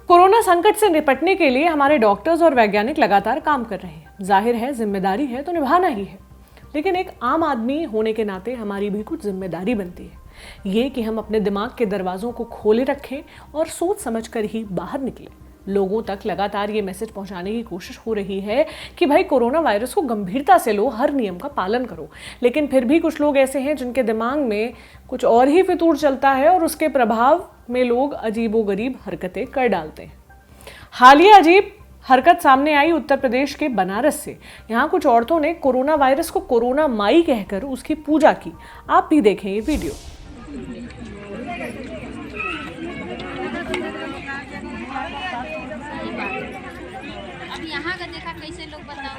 Corona संकट से निपटने के लिए हमारे डॉक्टर्स और वैज्ञानिक लगातार काम कर रहे हैं। जाहिर है जिम्मेदारी है तो निभाना ही है, लेकिन एक आम आदमी होने के नाते हमारी भी कुछ जिम्मेदारी बनती है। ये कि हम अपने दिमाग के दरवाजों को खोले रखें और सोच समझकर ही बाहर निकलें। लोगों तक लगातार ये मैसेज पहुंचाने की कोशिश हो रही है कि भाई कोरोना वायरस को गंभीरता से लो, हर नियम का पालन करो। लेकिन फिर भी कुछ लोग ऐसे हैं जिनके दिमाग में कुछ और ही फितूर चलता है और उसके प्रभाव में लोग अजीबोगरीब हरकतें कर डालते हैं। हालिया अजीब हरकत सामने आई उत्तर प्रदेश के बनारस से। यहाँ कुछ औरतों ने कोरोना वायरस को कोरोना माई कहकर उसकी पूजा की। आप भी देखें ये वीडियो। अब यहाँ का देखा कैसे लोग बताओ।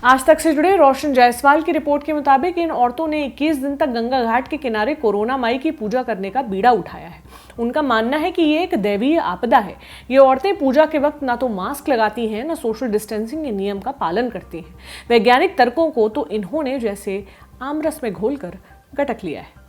आज तक से जुड़े रोशन जायसवाल की रिपोर्ट के मुताबिक इन औरतों ने 21 दिन तक गंगा घाट के किनारे कोरोना माई की पूजा करने का बीड़ा उठाया है। उनका मानना है कि ये एक दैवीय आपदा है। ये औरतें पूजा के वक्त ना तो मास्क लगाती हैं, ना सोशल डिस्टेंसिंग के नियम का पालन करती हैं। वैज्ञानिक तर्कों को तो इन्होंने जैसे आमरस में घोलकर गटक लिया है।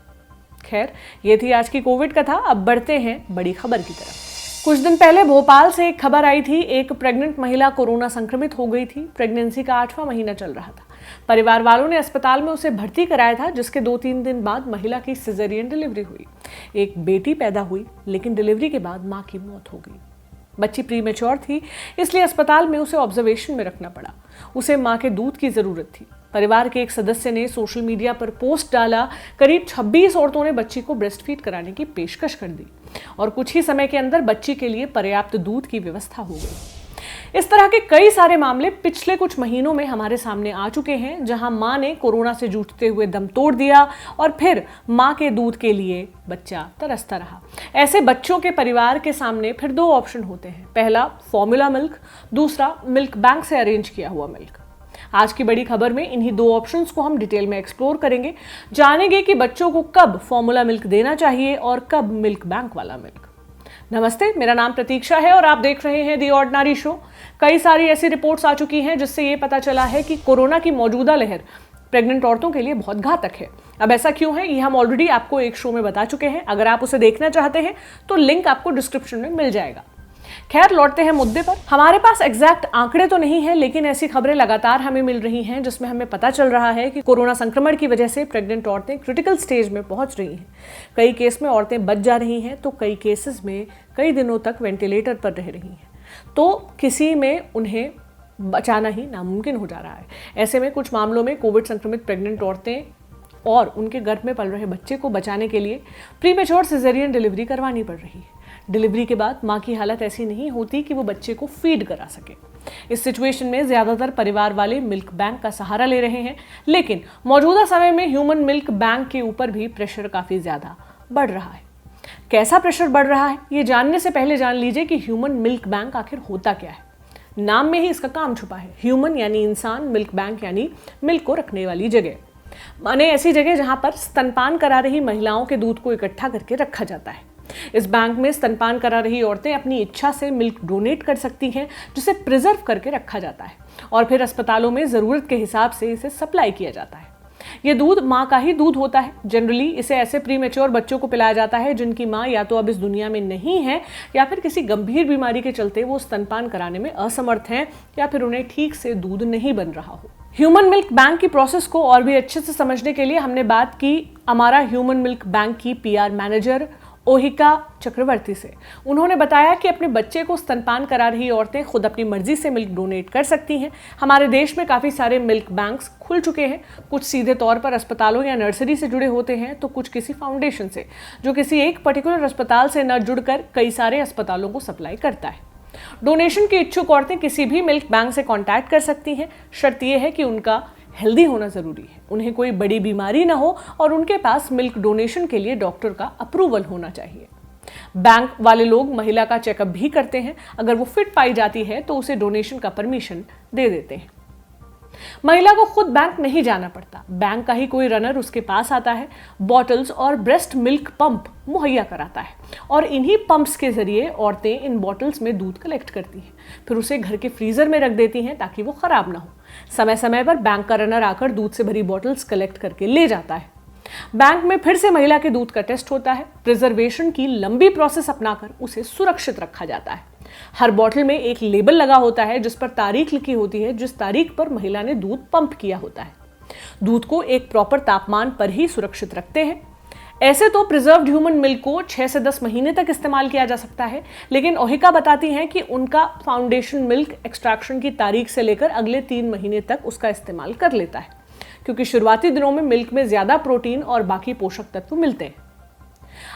खैर, ये थी आज की कोविड कथा। अब बढ़ते हैं बड़ी खबर की तरफ। कुछ दिन पहले भोपाल से एक खबर आई थी। एक प्रेग्नेंट महिला कोरोना संक्रमित हो गई थी। प्रेगनेंसी का 8वां महीना चल रहा था। परिवार वालों ने अस्पताल में उसे भर्ती कराया था, जिसके 2-3 दिन बाद महिला की सिजेरियन डिलीवरी हुई। एक बेटी पैदा हुई, लेकिन डिलीवरी के बाद मां की मौत हो गई। बच्ची प्रीमेच्योर थी, इसलिए अस्पताल में उसे ऑब्जर्वेशन में रखना पड़ा। उसे मां के दूध की जरूरत थी। परिवार के एक सदस्य ने सोशल मीडिया पर पोस्ट डाला। करीब 26 औरतों ने बच्ची को ब्रेस्ट फीड कराने की पेशकश कर दी और कुछ ही समय के अंदर बच्ची के लिए पर्याप्त दूध की व्यवस्था हो गई। इस तरह के कई सारे मामले पिछले कुछ महीनों में हमारे सामने आ चुके हैं, जहां मां ने कोरोना से जूझते हुए दम तोड़ दिया और फिर मां के दूध के लिए बच्चा तरसता रहा। ऐसे बच्चों के परिवार के सामने फिर 2 ऑप्शन होते हैं। पहला फॉर्मूला मिल्क, दूसरा मिल्क बैंक से अरेंज किया हुआ मिल्क। आज की बड़ी खबर में इन्हीं 2 ऑप्शंस को हम डिटेल में एक्सप्लोर करेंगे। जानेंगे कि बच्चों को कब फॉर्मूला मिल्क देना चाहिए और कब मिल्क बैंक वाला मिल्क। नमस्ते, मेरा नाम प्रतीक्षा है और आप देख रहे हैं दी ऑर्डिनरी शो। कई सारी ऐसी रिपोर्ट्स आ चुकी हैं जिससे ये पता चला है कि कोरोना की मौजूदा लहर प्रेग्नेंट औरतों के लिए बहुत घातक है। अब ऐसा क्यों है, ये हम ऑलरेडी आपको एक शो में बता चुके हैं। अगर आप उसे देखना चाहते हैं तो लिंक आपको डिस्क्रिप्शन में मिल जाएगा। खैर, लौटते हैं मुद्दे पर। हमारे पास एग्जैक्ट आंकड़े तो नहीं है, लेकिन ऐसी खबरें लगातार हमें मिल रही हैं जिसमें हमें पता चल रहा है कि कोरोना संक्रमण की वजह से प्रेग्नेंट औरतें क्रिटिकल स्टेज में पहुंच रही हैं। कई केस में औरतें बच जा रही हैं, तो कई केसेस में कई दिनों तक वेंटिलेटर पर रह रही हैं, तो किसी में उन्हें बचाना ही नामुमकिन हो जा रहा है। ऐसे में कुछ मामलों में कोविड संक्रमित प्रेग्नेंट औरतें और उनके गर्भ में पल रहे बच्चे को बचाने के लिए प्रीमेच्योर सिजेरियन डिलीवरी करवानी पड़ रही है। डिलीवरी के बाद मां की हालत ऐसी नहीं होती कि वो बच्चे को फीड करा सके। इस सिचुएशन में ज्यादातर परिवार वाले मिल्क बैंक का सहारा ले रहे हैं, लेकिन मौजूदा समय में ह्यूमन मिल्क बैंक के ऊपर भी प्रेशर काफी ज्यादा बढ़ रहा है। कैसा प्रेशर बढ़ रहा है, ये जानने से पहले जान लीजिए कि ह्यूमन मिल्क बैंक आखिर होता क्या है। नाम में ही इसका काम छुपा है। ह्यूमन यानी इंसान, मिल्क बैंक यानी मिल्क को रखने वाली जगह, माने ऐसी जगह जहां पर स्तनपान करा रही महिलाओं के दूध को इकट्ठा करके रखा जाता है। इस बैंक में स्तनपान करा रही औरतें अपनी इच्छा से मिल्क डोनेट कर सकती हैं, जिसे प्रिजर्व करके रखा जाता है और फिर अस्पतालों में जरूरत के हिसाब से इसे सप्लाई किया जाता है। ये दूध माँ का ही दूध होता है। जनरली इसे ऐसे प्रीमेच्योर बच्चों को पिलाया जाता है जिनकी माँ या तो अब इस दुनिया में नहीं है, या फिर किसी गंभीर बीमारी के चलते वो स्तनपान कराने में असमर्थ हैं, या फिर उन्हें ठीक से दूध नहीं बन रहा हो। ह्यूमन मिल्क बैंक की प्रोसेस को और भी अच्छे से समझने के लिए हमने बात की हमारा ह्यूमन मिल्क बैंक की PR मैनेजर ओहिका चक्रवर्ती से। उन्होंने बताया कि अपने बच्चे को स्तनपान करा रही औरतें खुद अपनी मर्जी से मिल्क डोनेट कर सकती हैं। हमारे देश में काफ़ी सारे मिल्क बैंक्स खुल चुके हैं। कुछ सीधे तौर पर अस्पतालों या नर्सरी से जुड़े होते हैं, तो कुछ किसी फाउंडेशन से, जो किसी एक पर्टिकुलर अस्पताल से न जुड़कर कई सारे अस्पतालों को सप्लाई करता है। डोनेशन की इच्छुक औरतें किसी भी मिल्क बैंक से कांटेक्ट कर सकती हैं। शर्त यह है कि उनका हेल्दी होना जरूरी है, उन्हें कोई बड़ी बीमारी ना हो और उनके पास मिल्क डोनेशन के लिए डॉक्टर का अप्रूवल होना चाहिए। बैंक वाले लोग महिला का चेकअप भी करते हैं। अगर वो फिट पाई जाती है तो उसे डोनेशन का परमिशन दे देते हैं। महिला को खुद बैंक नहीं जाना पड़ता, बैंक का ही कोई रनर उसके पास आता है, बॉटल्स और ब्रेस्ट मिल्क पंप मुहैया कराता है और इन्हीं पंप्स के जरिए औरतें इन बॉटल्स में दूध कलेक्ट करती हैं, फिर उसे घर के फ्रीजर में रख देती हैं ताकि वो खराब ना हो। समय समय पर बैंक का रनर आकर दूध से भरी बॉटल्स कलेक्ट करके ले जाता है। बैंक में फिर से महिला के दूध का टेस्ट होता है। प्रिजर्वेशन की लंबी प्रोसेस अपनाकर उसे सुरक्षित रखा जाता है। हर बॉटल में एक लेबल लगा होता है जिस पर तारीख लिखी होती है, जिस तारीख पर महिला ने दूध पंप किया होता है। दूध को एक प्रॉपर तापमान पर ही सुरक्षित रखते हैं। ऐसे तो प्रिजर्व्ड ह्यूमन मिल्क को 6 से 10 महीने तक इस्तेमाल किया जा सकता है, लेकिन ओहिका बताती हैं कि उनका फाउंडेशन मिल्क एक्सट्रैक्शन की तारीख से लेकर अगले 3 महीने तक उसका इस्तेमाल कर लेता है, क्योंकि शुरुआती दिनों में मिल्क में ज्यादा प्रोटीन और बाकी पोषक तत्व मिलते हैं।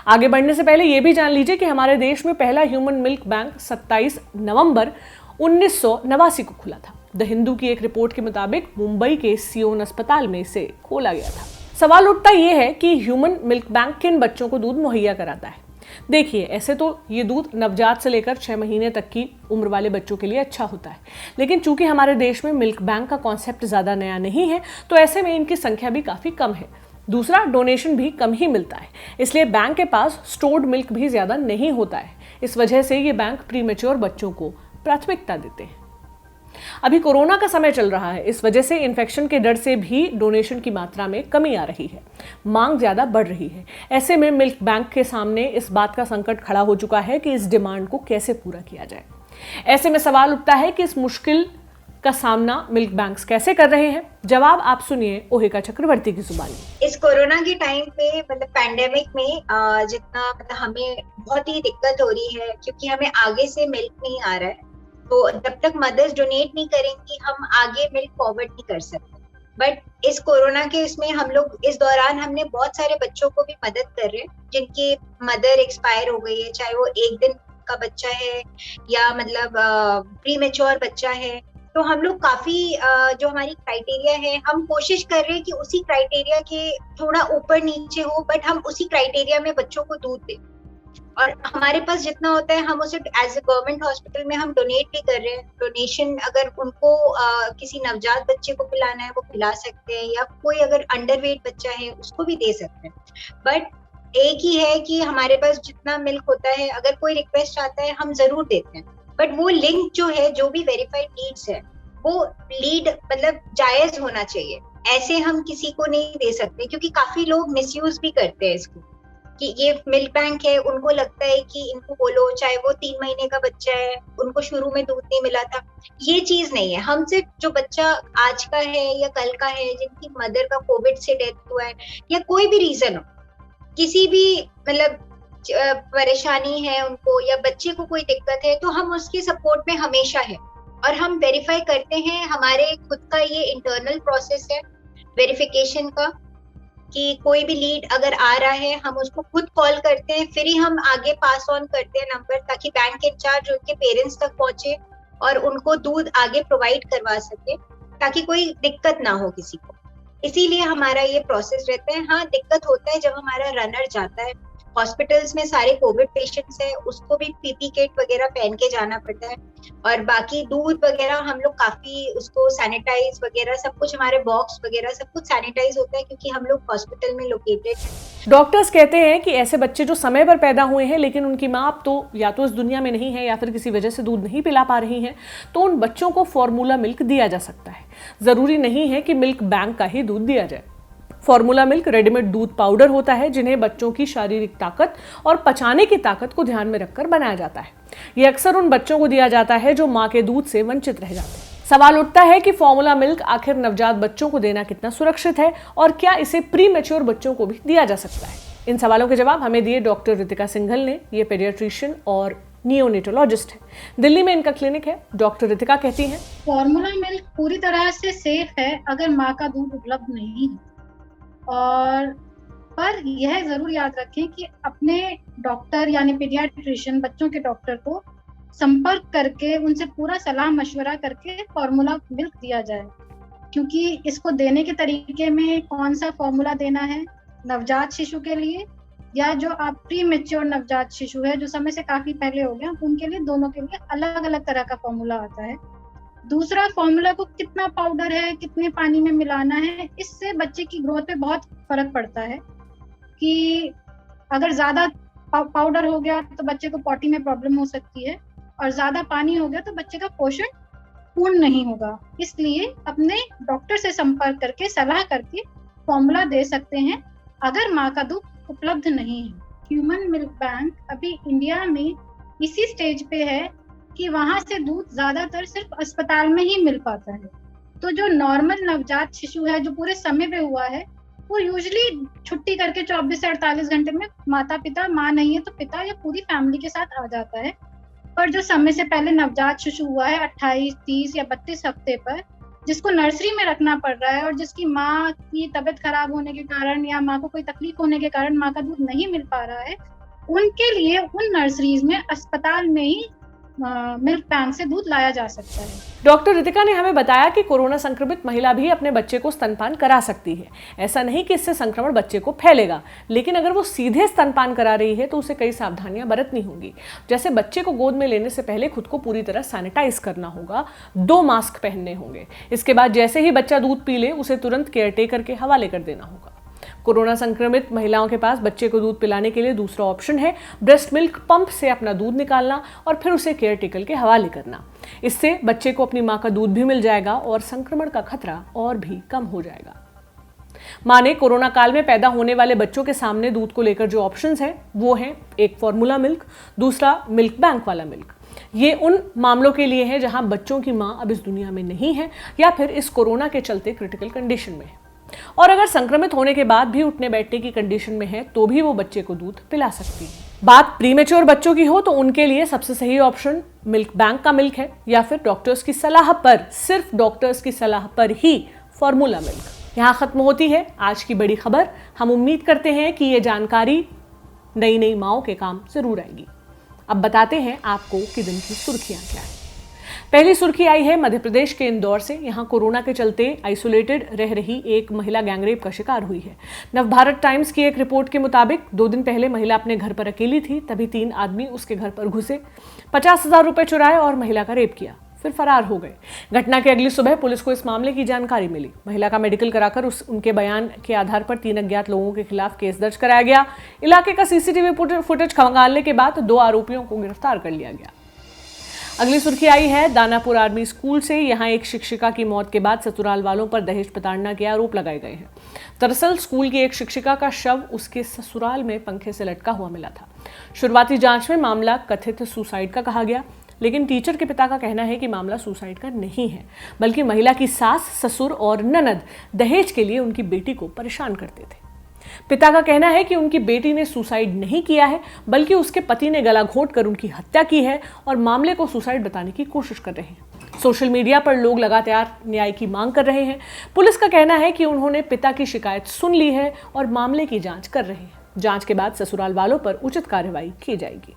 आगे बढ़ने से पहले यह भी जान लीजिए कि हमारे देश में पहला ह्यूमन मिल्क बैंक 27 नवंबर 1989 को खुला था। द हिंदू की एक रिपोर्ट के मुताबिक मुंबई के सियोन अस्पताल में इसे खोला गया था। सवाल उठता यह है कि ह्यूमन मिल्क बैंक किन बच्चों को दूध मुहैया कराता है। देखिए, ऐसे तो ये दूध नवजात से लेकर 6 महीने तक की उम्र वाले बच्चों के लिए अच्छा होता है, लेकिन चूंकि हमारे देश में मिल्क बैंक का कॉन्सेप्ट ज्यादा नया नहीं है, तो ऐसे में इनकी संख्या भी काफी कम है। दूसरा, डोनेशन भी कम ही मिलता है, इसलिए बैंक के पास स्टोर्ड मिल्क भी ज्यादा नहीं होता है। इस वजह से ये बैंक प्रीमेच्योर बच्चों को प्राथमिकता देते हैं। अभी कोरोना का समय चल रहा है, इस वजह से इन्फेक्शन के डर से भी डोनेशन की मात्रा में कमी आ रही है, मांग ज्यादा बढ़ रही है। ऐसे में मिल्क बैंक के सामने इस बात का संकट खड़ा हो चुका है कि इस डिमांड को कैसे पूरा किया जाए। ऐसे में सवाल उठता है कि इस मुश्किल का सामना मिल्क बैंक्स कैसे कर रहे हैं। जवाब आप सुनिए ओहिका चक्रवर्ती की जुबानी। इस कोरोना के टाइम पे मतलब पैंडेमिक में जितना मतलब हमें बहुत ही दिक्कत हो रही है, क्योंकि हमें आगे से मिल्क नहीं आ रहा है, तो जब तक मदर्स डोनेट नहीं करेंगी हम आगे मिल्क फॉरवर्ड नहीं कर सकते। बट इस कोरोना के इसमें हम लोग इस दौरान हमने बहुत सारे बच्चों को भी मदद कर रहे हैं जिनकी मदर एक्सपायर हो गई है, चाहे वो 1 दिन का बच्चा है या मतलब प्री मेच्योर बच्चा है। तो हम लोग काफी जो हमारी क्राइटेरिया है, हम कोशिश कर रहे हैं कि उसी क्राइटेरिया के थोड़ा ऊपर नीचे हो, बट हम उसी क्राइटेरिया में बच्चों को दूध दें। और हमारे पास जितना होता है हम उसे एज ए गवर्नमेंट हॉस्पिटल में हम डोनेट भी कर रहे हैं। डोनेशन अगर उनको किसी नवजात बच्चे को पिलाना है वो पिला सकते हैं, या कोई अगर अंडरवेट बच्चा है उसको भी दे सकते हैं। बट एक ही है कि हमारे पास जितना मिल्क होता है, अगर कोई रिक्वेस्ट आता है हम जरूर देते हैं, बट वो लिंक जो है, जो भी वेरीफाइड लीड्स है, वो लीड मतलब जायज होना चाहिए। ऐसे हम किसी को नहीं दे सकते, क्योंकि काफी लोग मिसयूज भी करते हैं इसको कि ये मिल्क बैंक है, उनको लगता है कि इनको बोलो, चाहे वो 3 महीने का बच्चा है, उनको शुरू में दूध नहीं मिला था। ये चीज नहीं है। हम सिर्फ जो बच्चा आज का है या कल का है, जिनकी मदर का कोविड से डेथ हुआ है या कोई भी रीजन हो, किसी भी मतलब परेशानी है उनको या बच्चे को कोई दिक्कत है, तो हम उसके सपोर्ट में हमेशा है। और हम वेरीफाई करते हैं, हमारे खुद का ये इंटरनल प्रोसेस है वेरिफिकेशन का, कि कोई भी लीड अगर आ रहा है हम उसको खुद कॉल करते हैं, फिर ही हम आगे पास ऑन करते हैं नंबर, ताकि बैंक इंचार्ज उनके पेरेंट्स तक पहुंचे और उनको दूध आगे प्रोवाइड करवा सके, ताकि कोई दिक्कत ना हो किसी को। इसीलिए हमारा ये प्रोसेस रहता है। हाँ, दिक्कत होता है जब हमारा रनर जाता है हॉस्पिटल्स में, सारे कोविड पेशेंट्स हैं, उसको भी पीपी किट वगैरह पहन के जाना पड़ता है। और बाकी दूध वगैरह हम लोग काफी उसको सैनिटाइज वगैरह सब कुछ, हमारे बॉक्स वगैरह सब कुछ सैनिटाइज होता है, क्योंकि हम लोग हॉस्पिटल में लोकेटेड हैं। डॉक्टर्स कहते हैं कि ऐसे बच्चे जो समय पर पैदा हुए हैं लेकिन उनकी माँ अब तो या तो इस दुनिया में नहीं है या फिर किसी वजह से दूध नहीं पिला पा रही हैं, तो उन बच्चों को फॉर्मूला मिल्क दिया जा सकता है। जरूरी नहीं है कि मिल्क बैंक का ही दूध दिया जाए। फॉर्मूला मिल्क रेडीमेड दूध पाउडर होता है, जिन्हें बच्चों की शारीरिक ताकत और पचाने की ताकत को ध्यान में रखकर बनाया जाता है। ये अक्सर उन बच्चों को दिया जाता है जो माँ के दूध से वंचित रह जाते हैं। सवाल उठता है कि फॉर्मूला मिल्क आखिर नवजात बच्चों को देना कितना सुरक्षित है और क्या इसे प्री मैच्योर बच्चों को भी दिया जा सकता है। इन सवालों के जवाब हमें दिए डॉक्टर रितिका सिंघल ने। ये पेडियाट्रिशियन और नियोनेटोलॉजिस्ट है। दिल्ली में इनका क्लिनिक है। डॉक्टर रितिका कहती हैं, फॉर्मूला मिल्क पूरी तरह से सेफ है अगर माँ का दूध उपलब्ध नहीं है। और पर यह जरूर याद रखें कि अपने डॉक्टर यानी पीडियाट्रिशियन, बच्चों के डॉक्टर को संपर्क करके उनसे पूरा सलाह मशवरा करके फॉर्मूला मिल्क दिया जाए, क्योंकि इसको देने के तरीके में कौन सा फॉर्मूला देना है नवजात शिशु के लिए या जो आप प्री मेच्योर नवजात शिशु है जो समय से काफी पहले हो गया, उनके लिए, दोनों के लिए अलग अलग तरह का फॉर्मूला आता है। दूसरा, फॉर्मूला को कितना पाउडर है, कितने पानी में मिलाना है, इससे बच्चे की ग्रोथ पे बहुत फर्क पड़ता है कि अगर ज्यादा पाउडर हो गया तो बच्चे को पॉटी में प्रॉब्लम हो सकती है और ज्यादा पानी हो गया तो बच्चे का पोषण पूर्ण नहीं होगा। इसलिए अपने डॉक्टर से संपर्क करके सलाह करके फॉर्मूला दे सकते हैं अगर माँ का दूध उपलब्ध नहीं है। ह्यूमन मिल्क बैंक अभी इंडिया में इसी स्टेज पे है कि वहां से दूध ज्यादातर सिर्फ अस्पताल में ही मिल पाता है। तो जो नॉर्मल नवजात शिशु है जो पूरे समय पे हुआ है वो यूजुअली छुट्टी करके 24 से 48 घंटे में माता पिता, माँ नहीं है तो पिता या पूरी फैमिली के साथ आ जाता है। पर जो समय से पहले नवजात शिशु हुआ है 28, 30 या 32 हफ्ते पर, जिसको नर्सरी में रखना पड़ रहा है और जिसकी माँ की तबीयत खराब होने के कारण या माँ को कोई तकलीफ होने के कारण माँ का दूध नहीं मिल पा रहा है, उनके लिए उन नर्सरीज में अस्पताल में ही मिल्क बैंक से दूध लाया जा सकता है। डॉक्टर रितिका ने हमें बताया कि कोरोना संक्रमित महिला भी अपने बच्चे को स्तनपान करा सकती है। ऐसा नहीं कि इससे संक्रमण बच्चे को फैलेगा, लेकिन अगर वो सीधे स्तनपान करा रही है तो उसे कई सावधानियां बरतनी होंगी। जैसे बच्चे को गोद में लेने से पहले खुद को पूरी तरह सैनिटाइज करना होगा, 2 मास्क पहनने होंगे। इसके बाद जैसे ही बच्चा दूध पी ले उसे तुरंत केयरटेकर के हवाले कर देना होगा। कोरोना संक्रमित महिलाओं के पास बच्चे को दूध पिलाने के लिए दूसरा ऑप्शन है ब्रेस्ट मिल्क पंप से अपना दूध निकालना और फिर उसे केयरटेकर के हवाले करना। इससे बच्चे को अपनी मां का दूध भी मिल जाएगा और संक्रमण का खतरा और भी कम हो जाएगा। मां ने कोरोना काल में पैदा होने वाले बच्चों के सामने दूध को लेकर जो ऑप्शंस हैं वो हैं, एक फॉर्मूला मिल्क, दूसरा मिल्क बैंक वाला मिल्क। ये उन मामलों के लिए है जहां बच्चों की मां अब इस दुनिया में नहीं है या फिर इस कोरोना के चलते क्रिटिकल कंडीशन में है, और अगर संक्रमित होने के बाद भी उठने बैठने की कंडीशन में है तो भी वो बच्चे को दूध पिला सकती है। बात प्रीमेच्योर बच्चों की हो तो उनके लिए सबसे सही ऑप्शन मिल्क बैंक का मिल्क है या फिर डॉक्टर्स की सलाह पर, सिर्फ डॉक्टर्स की सलाह पर ही फॉर्मूला मिल्क। यहाँ खत्म होती है आज की बड़ी खबर। हम उम्मीद करते हैं कि ये जानकारी नई नई माओं के काम जरूर आएगी। अब बताते हैं आपको कि दिन की सुर्खियां क्या है। पहली सुर्खी आई है मध्य प्रदेश के इंदौर से। यहां कोरोना के चलते आइसोलेटेड रह रही एक महिला गैंगरेप का शिकार हुई है। नवभारत टाइम्स की एक रिपोर्ट के मुताबिक 2 दिन पहले महिला अपने घर पर अकेली थी, तभी 3 आदमी उसके घर पर घुसे, 50,000 रुपए चुराए और महिला का रेप किया, फिर फरार हो गए। घटना के अगली सुबह पुलिस को इस मामले की जानकारी मिली। महिला का मेडिकल कराकर उनके बयान के आधार पर 3 अज्ञात लोगों के खिलाफ केस दर्ज कराया गया। इलाके का सीसीटीवी फुटेज खंगालने के बाद 2 आरोपियों को गिरफ्तार कर लिया गया। अगली सुर्खी आई है दानापुर आर्मी स्कूल से। यहां एक शिक्षिका की मौत के बाद ससुराल वालों पर दहेज प्रताड़ना के आरोप लगाए गए हैं। दरअसल स्कूल की एक शिक्षिका का शव उसके ससुराल में पंखे से लटका हुआ मिला था। शुरुआती जांच में मामला कथित सुसाइड का कहा गया, लेकिन टीचर के पिता का कहना है कि मामला सुसाइड का नहीं है, बल्कि महिला की सास, ससुर और ननद दहेज के लिए उनकी बेटी को परेशान करते थे। पिता का कहना है कि उनकी बेटी ने सुसाइड नहीं किया है, बल्कि उसके पति ने गला घोंटकर उनकी हत्या की है और मामले को सुसाइड बताने की कोशिश कर रहे हैं। सोशल मीडिया पर लोग लगातार न्याय की मांग कर रहे हैं। पुलिस का कहना है कि उन्होंने पिता की शिकायत सुन ली है और मामले की जांच कर रहे हैं। जांच के बाद ससुराल वालों पर उचित कार्रवाई की जाएगी।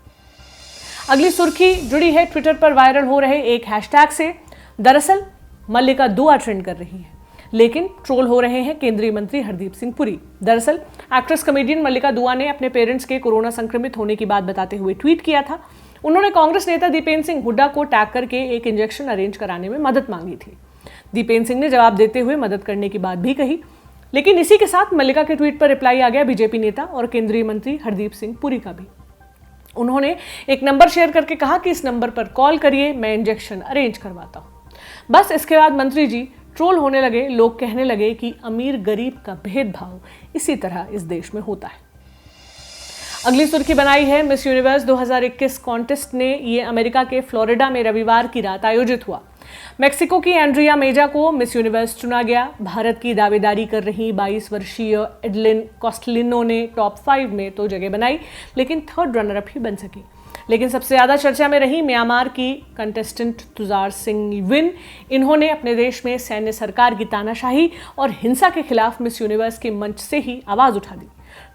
अगली सुर्खी जुड़ी है ट्विटर पर वायरल हो रहे एक हैशटैग से। दरअसल मल्लिका दुआ ट्रेंड कर रही है, लेकिन ट्रोल हो रहे हैं केंद्रीय मंत्री हरदीप सिंह पुरी। दरअसल एक्ट्रेस कॉमेडियन मल्लिका दुआ ने अपने पेरेंट्स के कोरोना संक्रमित होने की बात बताते हुए ट्वीट किया था। उन्होंने कांग्रेस नेता दीपेंद्र सिंह हुड्डा को टैग करके एक इंजेक्शन अरेंज कराने में मदद मांगी थी। दीपेंद्र सिंह ने जवाब देते हुए मदद करने की बात भी कही, लेकिन इसी के साथ मल्लिका के ट्वीट पर रिप्लाई आ गया बीजेपी नेता और केंद्रीय मंत्री हरदीप सिंह पुरी का भी। उन्होंने एक नंबर शेयर करके कहा कि इस नंबर पर कॉल करिए, मैं इंजेक्शन अरेंज करवाता हूं। बस इसके बाद मंत्री जी ट्रोल होने लगे। लोग कहने लगे कि अमीर गरीब का भेदभाव इसी तरह इस देश में होता है। अगली सुर्खी बनाई है मिस यूनिवर्स 2021 कॉन्टेस्ट ने। ये अमेरिका के फ्लोरिडा में रविवार की रात आयोजित हुआ। मेक्सिको की एंड्रिया मेजा को मिस यूनिवर्स चुना गया। भारत की दावेदारी कर रही 22 वर्षीय एडलिन कॉस्टलिनो ने टॉप 5 में तो जगह बनाई, लेकिन 3rd रनर अप ही बन सकी। लेकिन सबसे ज्यादा चर्चा में रही म्यांमार की कंटेस्टेंट तुजार सिंह विन। इन्होंने अपने देश में सैन्य सरकार की तानाशाही और हिंसा के खिलाफ मिस यूनिवर्स के मंच से ही आवाज उठा दी।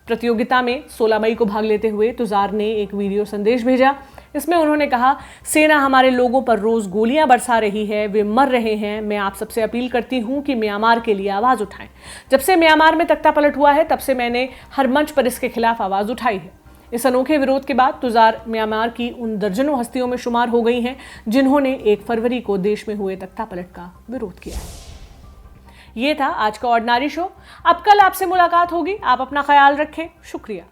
प्रतियोगिता में 16 मई को भाग लेते हुए तुजार ने एक वीडियो संदेश भेजा। इसमें उन्होंने कहा, सेना हमारे लोगों पर रोज गोलियां बरसा रही है, वे मर रहे हैं। मैं आप सबसे अपील करती हूं कि म्यांमार के लिए आवाज उठाएं। जब से म्यांमार में तख्तापलट हुआ है तब से मैंने हर मंच पर इसके खिलाफ आवाज उठाई है। इस अनोखे विरोध के बाद तुजार म्यांमार की उन दर्जनों हस्तियों में शुमार हो गई हैं जिन्होंने 1 फरवरी को देश में हुए तख्तापलट का विरोध किया है। ये था आज का ऑर्डिनरी शो। अब कल आपसे मुलाकात होगी। आप अपना ख्याल रखें। शुक्रिया।